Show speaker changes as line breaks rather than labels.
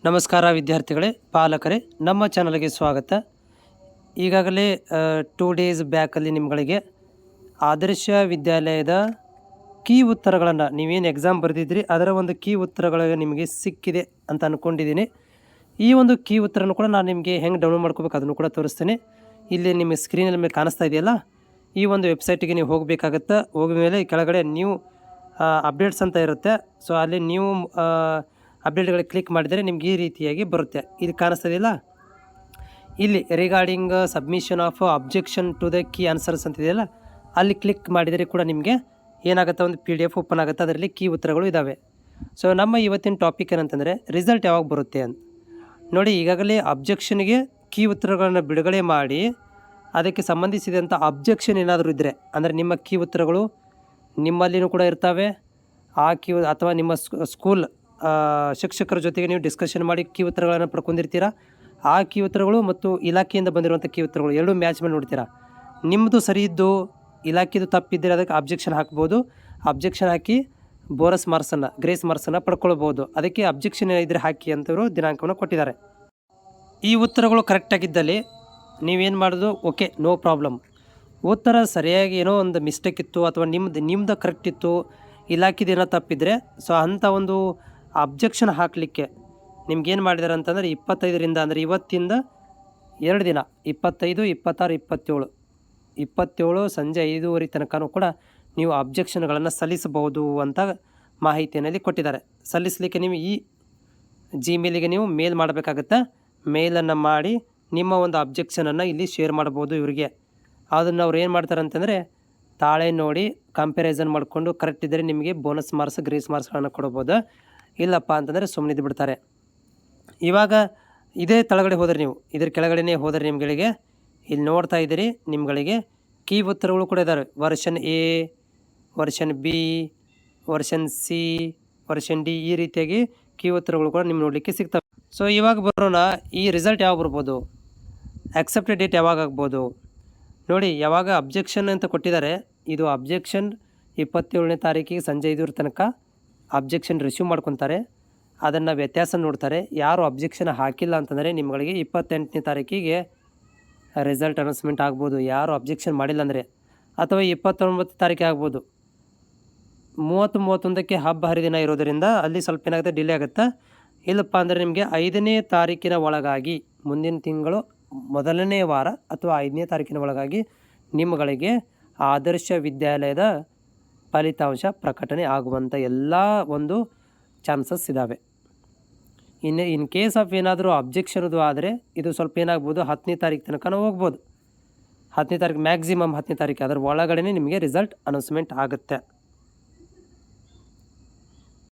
ನಮಸ್ಕಾರ ವಿದ್ಯಾರ್ಥಿಗಳೇ, ಪಾಲಕರೇ, ನಮ್ಮ ಚಾನಲ್ಗೆ ಸ್ವಾಗತ. ಈಗಾಗಲೇ 2 ಡೇಸ್ ಬ್ಯಾಕಲ್ಲಿ ನಿಮ್ಗಳಿಗೆ ಆದರ್ಶ ವಿದ್ಯಾಲಯದ ಕೀ ಉತ್ತರಗಳನ್ನು ನೀವೇನು ಎಕ್ಸಾಮ್ ಬರೆದಿದ್ರಿ ಅದರ ಒಂದು ಕೀ ಉತ್ತರಗಳು ನಿಮಗೆ ಸಿಕ್ಕಿದೆ ಅಂತ ಅಂದ್ಕೊಂಡಿದ್ದೀನಿ. ಈ ಒಂದು ಕೀ ಉತ್ತರನೂ ಕೂಡ ನಾನು ನಿಮಗೆ ಹೆಂಗೆ ಡೌನ್ಲೋಡ್ ಮಾಡ್ಕೋಬೇಕು ಅದನ್ನು ಕೂಡ ತೋರಿಸ್ತೇನೆ. ಇಲ್ಲಿ ನಿಮ್ಮ ಸ್ಕ್ರೀನಲ್ಲಿ ಮೇಲೆ ಕಾಣಿಸ್ತಾ ಇದೆಯಲ್ಲ, ಈ ಒಂದು ವೆಬ್ಸೈಟಿಗೆ ನೀವು ಹೋಗಬೇಕಾಗತ್ತೆ. ಹೋಗಿದ ಮೇಲೆ ಕೆಳಗಡೆ ನ್ಯೂ ಅಪ್ಡೇಟ್ಸ್ ಅಂತ ಇರುತ್ತೆ. ಸೊ ಅಲ್ಲಿ ನ್ಯೂ ಅಪ್ಡೇಟ್ಗಳಿಗೆ ಕ್ಲಿಕ್ ಮಾಡಿದರೆ ನಿಮ್ಗೆ ಈ ರೀತಿಯಾಗಿ ಬರುತ್ತೆ. ಇದು ಕಾಣಿಸ್ತದಿಲ್ಲ, ಇಲ್ಲಿ regarding submission of objection to the key answers ಅಂತಿದೆಯಲ್ಲ, ಅಲ್ಲಿ ಕ್ಲಿಕ್ ಮಾಡಿದರೆ ಕೂಡ ನಿಮಗೆ ಏನಾಗುತ್ತೆ, ಒಂದು PDF ಓಪನ್ ಆಗುತ್ತೆ. ಅದರಲ್ಲಿ ಕೀ ಉತ್ತರಗಳು ಇದ್ದಾವೆ. ಸೊ ನಮ್ಮ ಇವತ್ತಿನ ಟಾಪಿಕ್ ಏನಂತಂದರೆ ರಿಸಲ್ಟ್ ಯಾವಾಗ ಬರುತ್ತೆ ಅಂತ ನೋಡಿ. ಈಗಾಗಲೇ ಅಬ್ಜೆಕ್ಷನ್ಗೆ ಕೀ ಉತ್ತರಗಳನ್ನು ಬಿಡುಗಡೆ ಮಾಡಿ ಅದಕ್ಕೆ ಸಂಬಂಧಿಸಿದಂಥ ಅಬ್ಜೆಕ್ಷನ್ ಏನಾದರೂ ಇದ್ದರೆ, ಅಂದರೆ ನಿಮ್ಮ ಕೀ ಉತ್ತರಗಳು ನಿಮ್ಮಲ್ಲಿನೂ ಕೂಡ ಇರ್ತವೆ. ಆ ಕೀ ಅಥವಾ ನಿಮ್ಮ ಸ್ಕೂಲ್ ಶಿಕ್ಷಕರ ಜೊತೆಗೆ ನೀವು ಡಿಸ್ಕಷನ್ ಮಾಡಿ ಕೀ ಉತ್ತರಗಳನ್ನು ಪಡ್ಕೊಂಡಿರ್ತೀರ. ಆ ಕೀ ಉತ್ತರಗಳು ಮತ್ತು ಇಲಾಖೆಯಿಂದ ಬಂದಿರುವಂಥ ಕೀ ಉತ್ತರಗಳು ಎರಡೂ ಮ್ಯಾಚ್ ಮಾಡಿ ನೋಡ್ತೀರಾ. ನಿಮ್ಮದು ಸರಿ ಇದ್ದು ಇಲಾಖೆದು ತಪ್ಪಿದ್ದರೆ ಅದಕ್ಕೆ ಅಬ್ಜೆಕ್ಷನ್ ಹಾಕ್ಬೋದು. ಅಬ್ಜೆಕ್ಷನ್ ಹಾಕಿ ಬೋನಸ್ ಮಾರ್ಕ್ಸನ್ನು, ಗ್ರೇಸ್ ಮಾರ್ಕ್ಸನ್ನು ಪಡ್ಕೊಳ್ಬೋದು. ಅದಕ್ಕೆ ಅಬ್ಜೆಕ್ಷನ್ ಇದ್ದರೆ ಹಾಕಿ ಅಂತವರು ದಿನಾಂಕವನ್ನು ಕೊಟ್ಟಿದ್ದಾರೆ. ಈ ಉತ್ತರಗಳು ಕರೆಕ್ಟಾಗಿದ್ದಲ್ಲಿ ನೀವೇನು ಮಾಡೋದು, ಓಕೆ, ನೋ ಪ್ರಾಬ್ಲಮ್. ಉತ್ತರ ಸರಿಯಾಗಿ ಏನೋ ಒಂದು ಮಿಸ್ಟೇಕ್ ಇತ್ತು ಅಥವಾ ನಿಮ್ಮದು ಕರೆಕ್ಟ್ ಇತ್ತು, ಇಲಾಖೆದು ಏನೋ ತಪ್ಪಿದರೆ, ಸೊ ಅಂಥ ಒಂದು ಅಬ್ಜೆಕ್ಷನ್ ಹಾಕಲಿಕ್ಕೆ ನಿಮ್ಗೇನು ಮಾಡಿದ್ದಾರೆ ಅಂತಂದರೆ 25ರಿಂದ, ಅಂದರೆ ಇವತ್ತಿಂದ 2 ದಿನ 25, 26, 27 ಸಂಜೆ 5:30 ತನಕನೂ ಕೂಡ ನೀವು ಅಬ್ಜೆಕ್ಷನ್ಗಳನ್ನು ಸಲ್ಲಿಸಬಹುದು ಅಂತ ಮಾಹಿತಿಯಲ್ಲಿ ಕೊಟ್ಟಿದ್ದಾರೆ. ಸಲ್ಲಿಸಲಿಕ್ಕೆ ನೀವು ಈ ಜಿಮೇಲಿಗೆ ನೀವು ಮೇಲ್ ಮಾಡಬೇಕಾಗತ್ತೆ. ಮೇಲನ್ನು ಮಾಡಿ ನಿಮ್ಮ ಒಂದು ಅಬ್ಜೆಕ್ಷನನ್ನು ಇಲ್ಲಿ ಶೇರ್ ಮಾಡ್ಬೋದು ಇವರಿಗೆ. ಅದನ್ನು ಅವ್ರು ಏನು ಮಾಡ್ತಾರೆ ಅಂತಂದರೆ ತಾಳೆ ನೋಡಿ ಕಂಪ್ಯಾರಿಸನ್ ಮಾಡಿಕೊಂಡು ಕರೆಕ್ಟ್ ಇದ್ದರೆ ನಿಮಗೆ ಬೋನಸ್ ಮಾರ್ಕ್ಸ್, ಗ್ರೇಸ್ ಮಾರ್ಕ್ಸ್ಗಳನ್ನು ಕೊಡ್ಬೋದು. ಇಲ್ಲಪ್ಪ ಅಂತಂದರೆ ಸುಮ್ಮನಿದ್ದು ಬಿಡ್ತಾರೆ. ಇವಾಗ ಇದೇ ತಳಗಡೆ ಹೋದರೆ, ನೀವು ಇದ್ರ ಕೆಳಗಡೆನೇ ಹೋದರೆ ನಿಮ್ಗಳಿಗೆ ಇಲ್ಲಿ ನೋಡ್ತಾ ಇದ್ದೀರಿ, ನಿಮ್ಗಳಿಗೆ ಕೀ ಉತ್ತರಗಳು ಕೂಡ ಇದ್ದಾವೆ. Version A, version B, version C, version D, ಈ ರೀತಿಯಾಗಿ ಕೀ ಉತ್ತರಗಳು ಕೂಡ ನಿಮ್ಗೆ ನೋಡಲಿಕ್ಕೆ ಸಿಗ್ತವೆ. ಸೊ ಇವಾಗ ಬರೋಣ, ಈ ರಿಸಲ್ಟ್ ಯಾವಾಗ ಬರ್ಬೋದು, ಆಕ್ಸೆಪ್ಟೆಡ್ ಡೇಟ್ ಯಾವಾಗ ಆಗ್ಬೋದು ನೋಡಿ. ಯಾವಾಗ ಅಬ್ಜೆಕ್ಷನ್ ಅಂತ ಕೊಟ್ಟಿದ್ದಾರೆ, ಇದು ಅಬ್ಜೆಕ್ಷನ್ 27ನೇ ತಾರೀಕಿಗೆ ಸಂಜೆ 5 ತನಕ ಅಬ್ಜೆಕ್ಷನ್ ರಿಸೀವ್ ಮಾಡ್ಕೊತಾರೆ. ಅದನ್ನು ವ್ಯತ್ಯಾಸ ನೋಡ್ತಾರೆ. ಯಾರು ಅಬ್ಜೆಕ್ಷನ್ ಹಾಕಿಲ್ಲ ಅಂತಂದರೆ ನಿಮ್ಗಳಿಗೆ 28ನೇ ತಾರೀಕಿಗೆ ರಿಸಲ್ಟ್ ಅನೌನ್ಸ್ಮೆಂಟ್ ಆಗ್ಬೋದು. ಯಾರು ಅಬ್ಜೆಕ್ಷನ್ ಮಾಡಿಲ್ಲ ಅಂದರೆ, ಅಥವಾ 29 ತಾರೀಕಿಗೆ ಆಗ್ಬೋದು. 30-31ಕ್ಕೆ ಹಬ್ಬ ಹರಿದಿನ ಇರೋದರಿಂದ ಅಲ್ಲಿ ಸ್ವಲ್ಪ ಏನಾಗುತ್ತೆ, ಡಿಲೇ ಆಗುತ್ತೆ. ಇಲ್ಲಪ್ಪ ಅಂದರೆ ನಿಮಗೆ 5ನೇ ತಾರೀಕಿನ ಒಳಗಾಗಿ, ಮುಂದಿನ ತಿಂಗಳು 1ನೇ ವಾರ ಅಥವಾ 5ನೇ ತಾರೀಕಿನ ಒಳಗಾಗಿ ನಿಮ್ಮಗಳಿಗೆ ಆದರ್ಶ ವಿದ್ಯಾಲಯದ ಫಲಿತಾಂಶ ಪ್ರಕಟಣೆ ಆಗುವಂಥ ಎಲ್ಲ ಒಂದು ಚಾನ್ಸಸ್ ಇದ್ದಾವೆ. ಇನ್ ಕೇಸ್ ಆಫ್ ಏನಾದರೂ ಅಬ್ಜೆಕ್ಷನ್ದು ಆದರೆ ಇದು ಸ್ವಲ್ಪ ಏನಾಗ್ಬೋದು, 10ನೇ ತಾರೀಕು ತನಕ ಹೋಗ್ಬೋದು. 10ನೇ ತಾರೀಕು ಮ್ಯಾಕ್ಸಿಮಮ್ 10ನೇ ತಾರೀಕು, ಅದರ ಒಳಗಡೆ ನಿಮಗೆ ರಿಸಲ್ಟ್ ಅನೌನ್ಸ್ಮೆಂಟ್ ಆಗುತ್ತೆ.